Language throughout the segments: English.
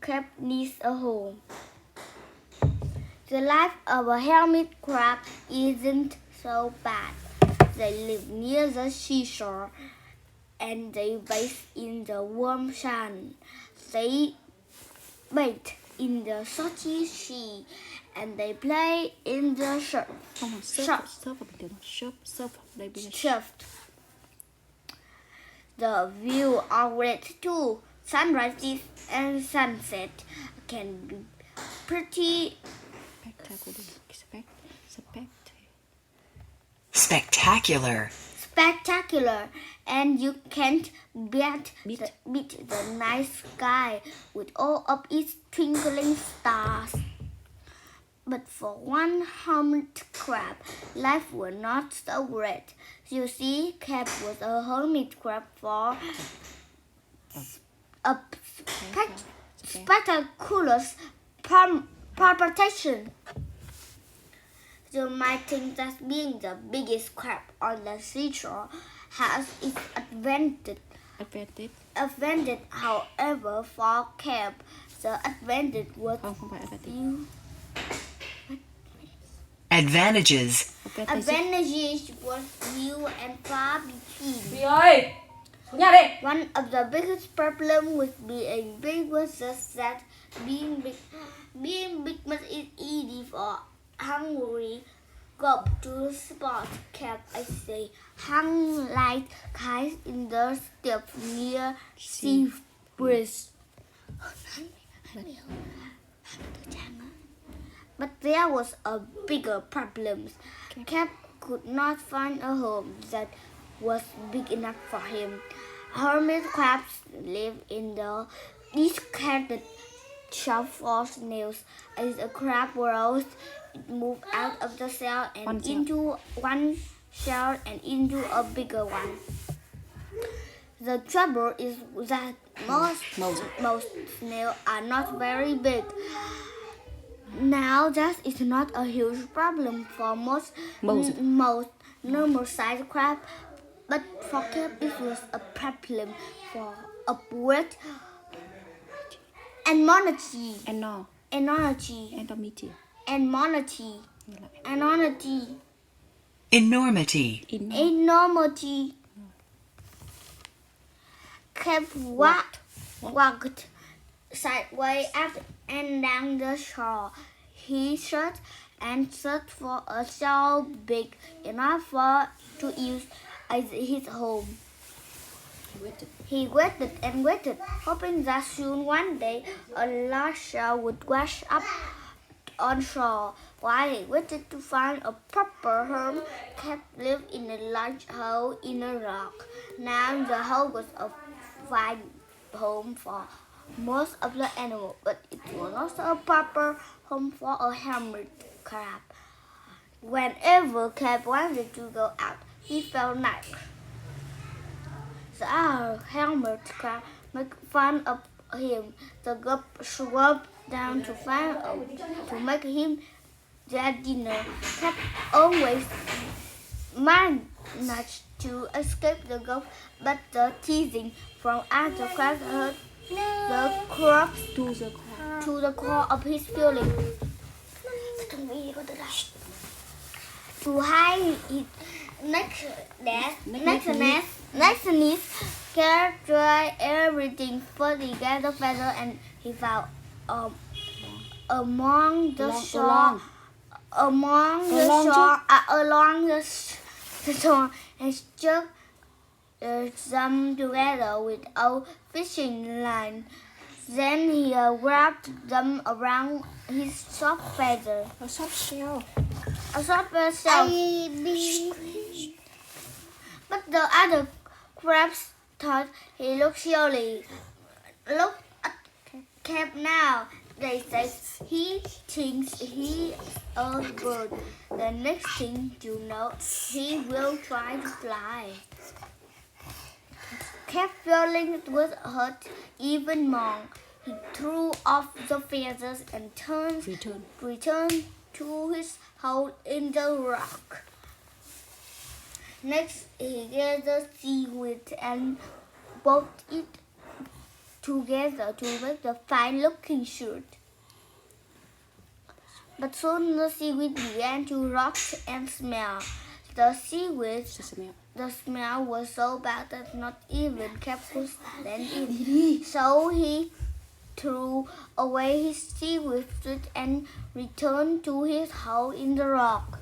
crab needs a home. The life of a hermit crab isn't so bad. They live near the seashore and they bathe in the warm sun. They bathe in the salty sea and they play in the surf. Không, surf bình thường. Surf. Đây bây giờ. Surf. The view of great too. Sunrises and sunset can be pretty spectacular, and you can't beat the night sky with all of its twinkling stars. But for one hermit crab, life was not so great. You see, Cap was a hermit crab for a spectacular protection. You might think that being the biggest crab on the seashore has its advantage. However, for Cap, the advantage was few. Advantages was few and far between. Đi ơi, xuống nhà đi. One of the biggest problems with being big was just that being big makes it easy for hungry go to spot Cap. I say hung like kites in the steppe near sea breeze. But there was a bigger problem. Cap could not find a home that was big enough for him. Hermit crabs live in the discarded shell for snails. As a crab grows, it moves out of the shell and into one shell and into a bigger one. The trouble is that most snails are not very big. Now that is not a huge problem for most normal-sized crab, but for Cap it was a problem for upward enormity. Cap walked sideways up and down the shore. He searched and searched for a shell big enough to use as his home. He waited and waited, hoping that soon one day a large shell would wash up on shore. While he waited to find a proper home, Cap lived in a large hole in a rock. Now the hole was a fine home for most of the animals, but it was not a proper home for a hermit crab. Whenever Cap wanted to go out, he felt nice. The hermit crab made fun of him. The group swooped down to make him their dinner. Cap always managed to escape the group, but the teasing from other crabs hurt the crab to the core of his feeling. To hide his niceness, Cap tried everything, but he gathered feathers and he found along the shore and stuck them together with a fishing line. Then he wrapped them around his soft feather. A soft shell. But the other crabs thought he looked silly. Look at Cap now, they said. He thinks he is a bird. The next thing you know, he will try to fly. Cap feeling was hurt even more. He threw off the feathers and returned to his hole in the rock. Next, he gathered seaweed and boiled it together to make the fine-looking shirt. But soon the seaweed began to rot and smell. The smell was so bad that not even Cap could stand it. So he threw away his seaweed suit and returned to his hole in the rock.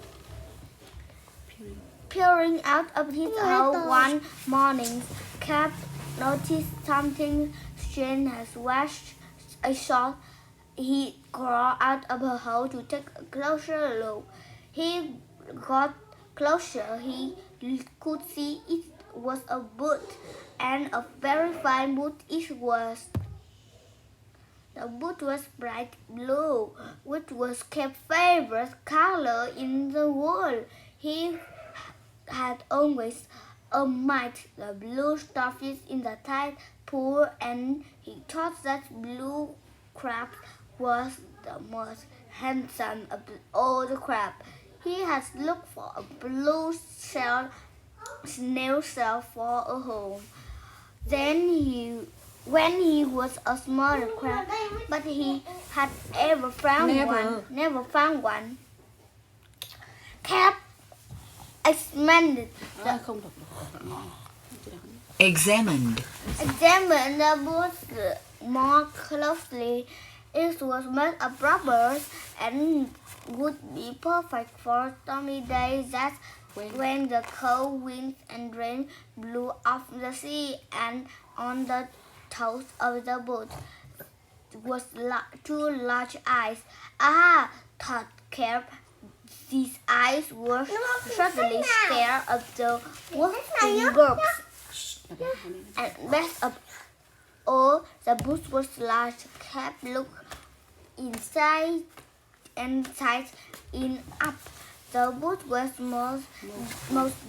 Peering out of his hole one morning, Cap noticed something strange as washed ashore. He crawled out of her hole to take a closer look. He got closer. He could see it was a boot, and a very fine boot it was. The boot was bright blue, which was Cap's favorite color in the world. He had always admired the blue starfish in the tide pool, and he thought that blue crab was the most handsome of all the crabs. He had looked for a blue snail shell for a home. When he was a smaller crab, but he had never found one. Cap examined the boat more closely. It was made of rubber and would be perfect for stormy days. That's when the cold winds and rain blew off the sea, and on the toes of the boat was two large eyes. Ah, thought Cap. These eyes were suddenly scared of the woodland birds. And best of all, the boot was large. Cap looked inside and sized it up. The boot was most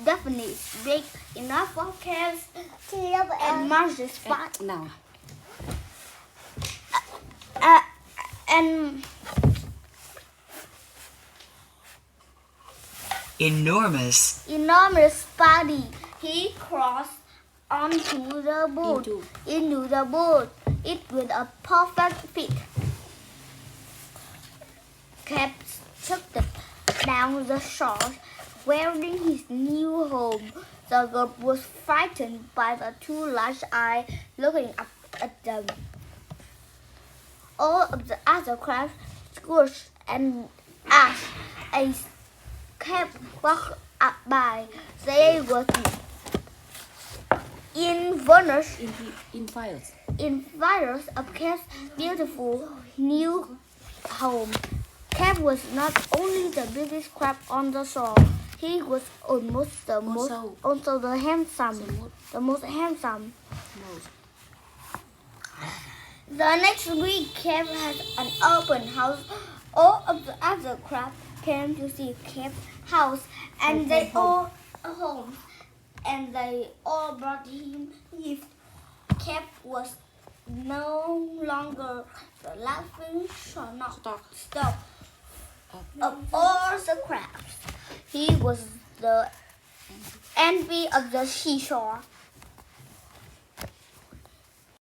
definitely big enough for Cap's and Marge's spot. And enormous body. He crossed onto the boat, into the boat. It with a perfect fit. Cap took down the shore, wearing his new home. The girl was frightened by the two large eyes looking up at them. All of the other crabs squished and asked as Cap walked up by. They were envious of Cap's beautiful new home. Cap was not only the biggest crab on the shore, he was almost the most handsome. The next week, Cap had an open house. All of the other crabs came to see Cap's house, and they all brought him gifts. Cap was no longer the laughing stock of all the crabs. He was the envy of the seashore.